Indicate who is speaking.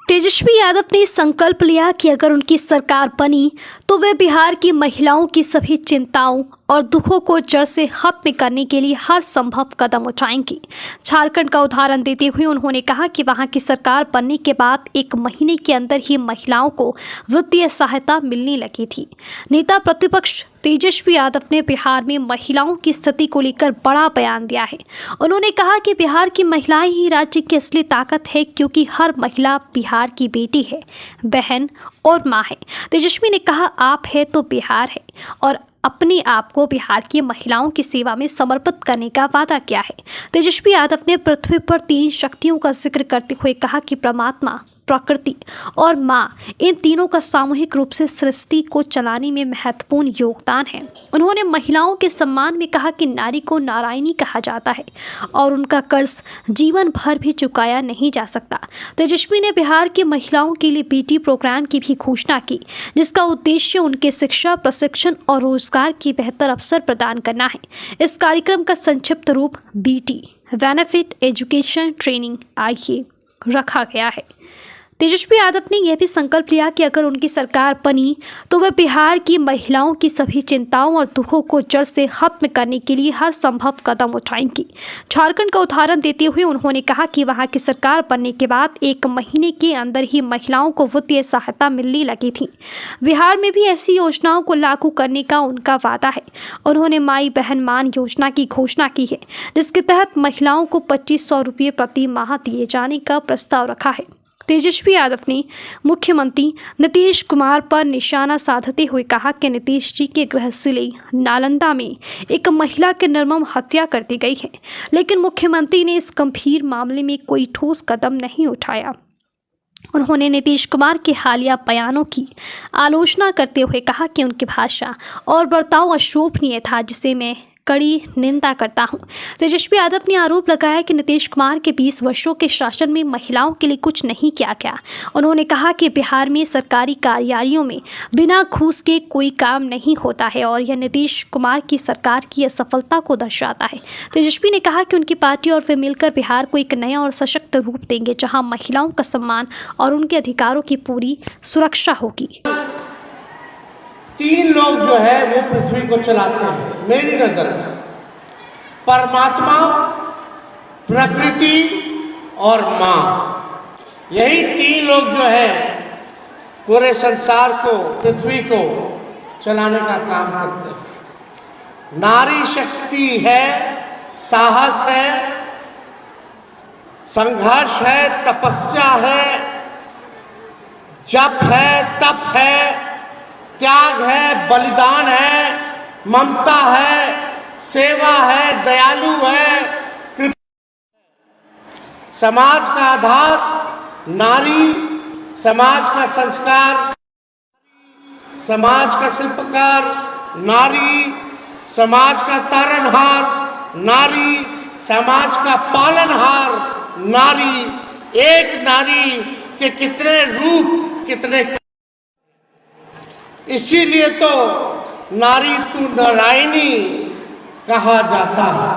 Speaker 1: तेजस्वी यादव ने संकल्प लिया कि अगर उनकी सरकार बनी तो वे बिहार की महिलाओं की सभी चिंताओं और दुखों को जड़ से खत्म करने के लिए हर संभव कदम उठाएंगी। झारखंड का उदाहरण देते हुए उन्होंने कहा कि वहां की सरकार बनने के बाद 1 महीने के अंदर ही महिलाओं को वित्तीय सहायता मिलने लगी थी। नेता प्रतिपक्ष तेजस्वी यादव ने बिहार में महिलाओं की स्थिति को लेकर बड़ा बयान दिया है। उन्होंने कहा कि बिहार की महिलाएं ही राज्य की असली ताकत है, क्योंकि हर महिला बिहार की बेटी है, बहन और माँ है। तेजस्वी ने कहा, आप है तो बिहार है, और अपने आप को बिहार की महिलाओं की सेवा में समर्पित करने का वादा किया है। तेजस्वी यादव ने पृथ्वी पर 3 शक्तियों का जिक्र करते हुए कहा कि परमात्मा, प्रकृति और माँ, इन तीनों का सामूहिक रूप से सृष्टि को चलाने में महत्वपूर्ण योगदान है। उन्होंने महिलाओं के सम्मान में कहा कि नारी को नारायणी कहा जाता है और उनका कर्ज जीवन भर भी चुकाया नहीं जा सकता। तेजस्वी ने बिहार की महिलाओं के लिए बेटी प्रोग्राम की भी घोषणा की, जिसका उद्देश्य उनके शिक्षा, प्रशिक्षण और रोजगार की बेहतर अवसर प्रदान करना है। इस कार्यक्रम का संक्षिप्त रूप बीटी बेनिफिट एजुकेशन ट्रेनिंग आईए रखा गया है। तेजस्वी यादव ने यह भी संकल्प लिया कि अगर उनकी सरकार बनी तो वह बिहार की महिलाओं की सभी चिंताओं और दुखों को जड़ से खत्म करने के लिए हर संभव कदम उठाएंगी। झारखंड का उदाहरण देते हुए उन्होंने कहा कि वहां की सरकार बनने के बाद 1 महीने के अंदर ही महिलाओं को वित्तीय सहायता मिलने लगी थी। बिहार में भी ऐसी योजनाओं को लागू करने का उनका वादा है। उन्होंने माई बहन मान योजना की घोषणा की है, जिसके तहत महिलाओं को 2500 रुपये प्रति माह दिए जाने का प्रस्ताव रखा है। तेजस्वी यादव ने मुख्यमंत्री नीतीश कुमार पर निशाना साधते हुए कहा कि नीतीश जी के गृह जिले नालंदा में एक महिला की निर्मम हत्या कर दी गई है, लेकिन मुख्यमंत्री ने इस गंभीर मामले में कोई ठोस कदम नहीं उठाया। उन्होंने नीतीश कुमार के हालिया बयानों की आलोचना करते हुए कहा कि उनकी भाषा और बर्ताव अशोभनीय था, जिसे मैं कड़ी निंदा करता हूं। तेजस्वी यादव ने आरोप लगाया कि नीतीश कुमार के 20 वर्षों के शासन में महिलाओं के लिए कुछ नहीं किया गया। उन्होंने कहा कि बिहार में सरकारी कार्यालयों में बिना घूस के कोई काम नहीं होता है और यह नीतीश कुमार की सरकार की असफलता को दर्शाता है। तेजस्वी ने कहा कि उनकी पार्टी और वे मिलकर बिहार को एक नया और सशक्त रूप देंगे, जहाँ महिलाओं का सम्मान और उनके अधिकारों की पूरी सुरक्षा होगी।
Speaker 2: 3 लोग जो है वो पृथ्वी को चलाते हैं मेरी नजर में, परमात्मा, प्रकृति और माँ। यही 3 लोग जो है पूरे संसार को, पृथ्वी को चलाने का काम करते हैं। नारी शक्ति है, साहस है, संघर्ष है, तपस्या है, जप है, तप है, त्याग है, बलिदान है, ममता है, सेवा है, दयालु है। समाज का आधार नारी, समाज का संस्कार, समाज का शिल्पकार नारी, समाज का तारनहार नारी, समाज का पालनहार नारी। एक नारी के कितने रूप, कितने, इसीलिए तो नारी तू नारायणी कहा जाता है।